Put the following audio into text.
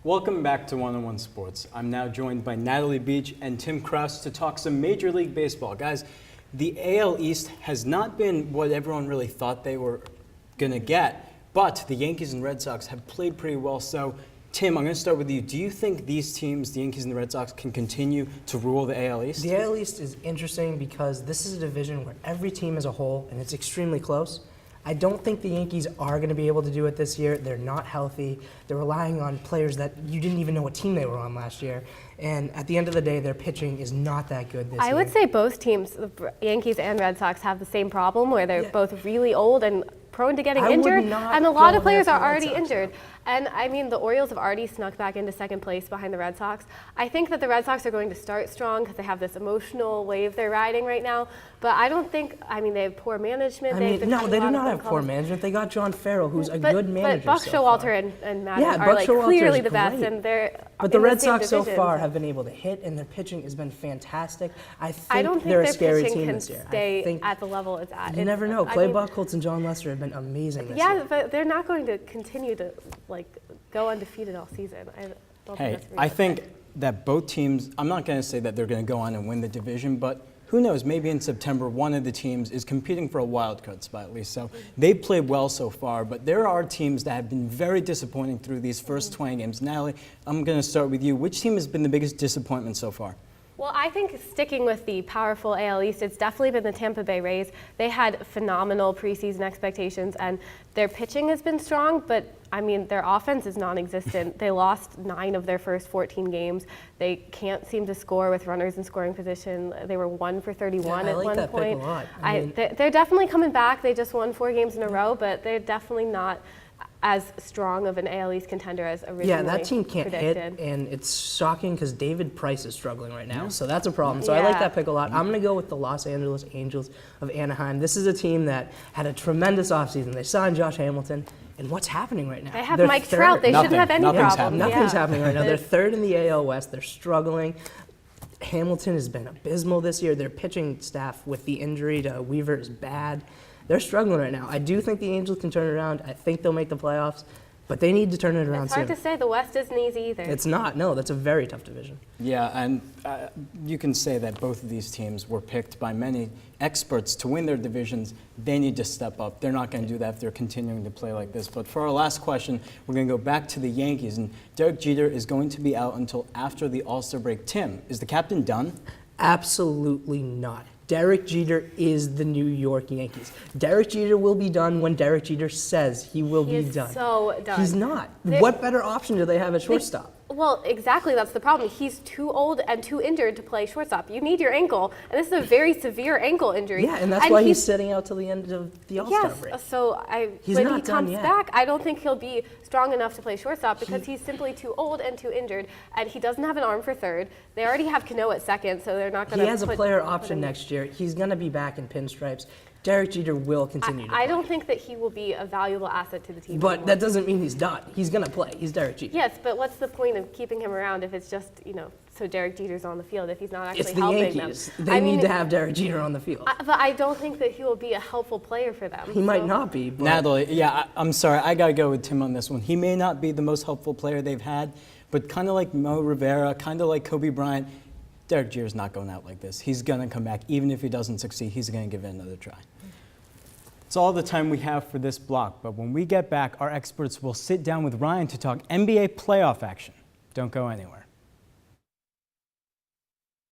Welcome back to One-on-One Sports. I'm now joined by Natalie Beach and Tim Kraus to talk some Major League Baseball. Guys, the AL East has not been what everyone really thought they were going to get, but the Yankees and Red Sox have played pretty well. So, Tim, I'm going to start with you. Do you think these teams, the Yankees and the Red Sox, can continue to rule the AL East? The AL East is interesting because this is a division where every team is a whole, and it's extremely close. I don't think the Yankees are going to be able to do it this year. They're not healthy. They're relying on players that you didn't even know what team they were on last year. And at the end of the day, their pitching is not that good this year. I would say both teams, the Yankees and Red Sox, have the same problem where they're both really old and prone to getting injured, and a lot of players are already injured. And I mean, the Orioles have already snuck back into second place behind the Red Sox. I think that the Red Sox are going to start strong because they have this emotional wave they're riding right now. But I don't think, I mean, they have poor management. No, they do not have poor management. They got John Farrell, who's a good manager. But Buck Showalter and Madden are like clearly the best, and they're. But the Red Sox so far have been able to hit, and their pitching has been fantastic. I don't think they're a their scary pitching team can this year. stay at the level it's at. You never know. Clay Buchholz and John Lester have been amazing this year. Yeah, but they're not going to continue to go undefeated all season. I think that both teams, I'm not going to say that they're going to go on and win the division, but who knows, maybe in September one of the teams is competing for a wild card spot at least. So they've played well so far, but there are teams that have been very disappointing through these first 20 games. Natalie, I'm going to start with you. Which team has been the biggest disappointment so far? Well, I think sticking with the powerful AL East, it's definitely been the Tampa Bay Rays. They had phenomenal preseason expectations, and their pitching has been strong, but I mean, their offense is non-existent. They lost 9 of their first 14 games. They can't seem to score with runners in scoring position. They were 1 for 31 at one point. Pick a lot. They're definitely coming back. They just won 4 games in a row, but they're definitely not as strong of an AL East contender as originally predicted. Yeah, that team can't hit, and it's shocking because David Price is struggling right now, so that's a problem. So I like that pick a lot. I'm going to go with the Los Angeles Angels of Anaheim. This is a team that had a tremendous offseason. They signed Josh Hamilton, and what's happening right now? They have Mike Trout. They shouldn't have any problem. Nothing's happening right now. They're third in the AL West. They're struggling. Hamilton has been abysmal this year. Their pitching staff with the injury to Weaver is bad. They're struggling right now. I do think the Angels can turn it around. I think they'll make the playoffs, but they need to turn it around soon. It's hard to say. The West isn't easy either. It's not. No, that's a very tough division. Yeah, and you can say that both of these teams were picked by many experts to win their divisions. They need to step up. They're not going to do that if they're continuing to play like this. But for our last question, we're going to go back to the Yankees, and Derek Jeter is going to be out until after the All-Star break. Tim, is the captain done? Absolutely not. Derek Jeter is the New York Yankees. Derek Jeter will be done when Derek Jeter says he will be done. He's so done. He's not. What better option do they have at shortstop? Well, exactly. That's the problem. He's too old and too injured to play shortstop. You need your ankle, and this is a very severe ankle injury. Yeah, and that's why he's sitting out till the end of the All-Star break. Yes, so when he comes back, I don't think he'll be strong enough to play shortstop because he's simply too old and too injured, and he doesn't have an arm for third. They already have Cano at second, so they're not going to. He has a player option next year. He's going to be back in pinstripes. Derek Jeter will continue to play. I don't think that he will be a valuable asset to the team. But that doesn't mean he's done. He's going to play. He's Derek Jeter. Yes, but what's the point of keeping him around if it's just, so Derek Jeter's on the field if he's not actually helping them? It's the Yankees. They need to have Derek Jeter on the field. But I don't think that he will be a helpful player for them. He might not be. But Natalie, I'm sorry. I got to go with Tim on this one. He may not be the most helpful player they've had, but kind of like Mo Rivera, kind of like Kobe Bryant, Derek Jeter's not going out like this. He's going to come back. Even if he doesn't succeed, he's going to give it another try. It's all the time we have for this block, but when we get back, our experts will sit down with Ryan to talk NBA playoff action. Don't go anywhere.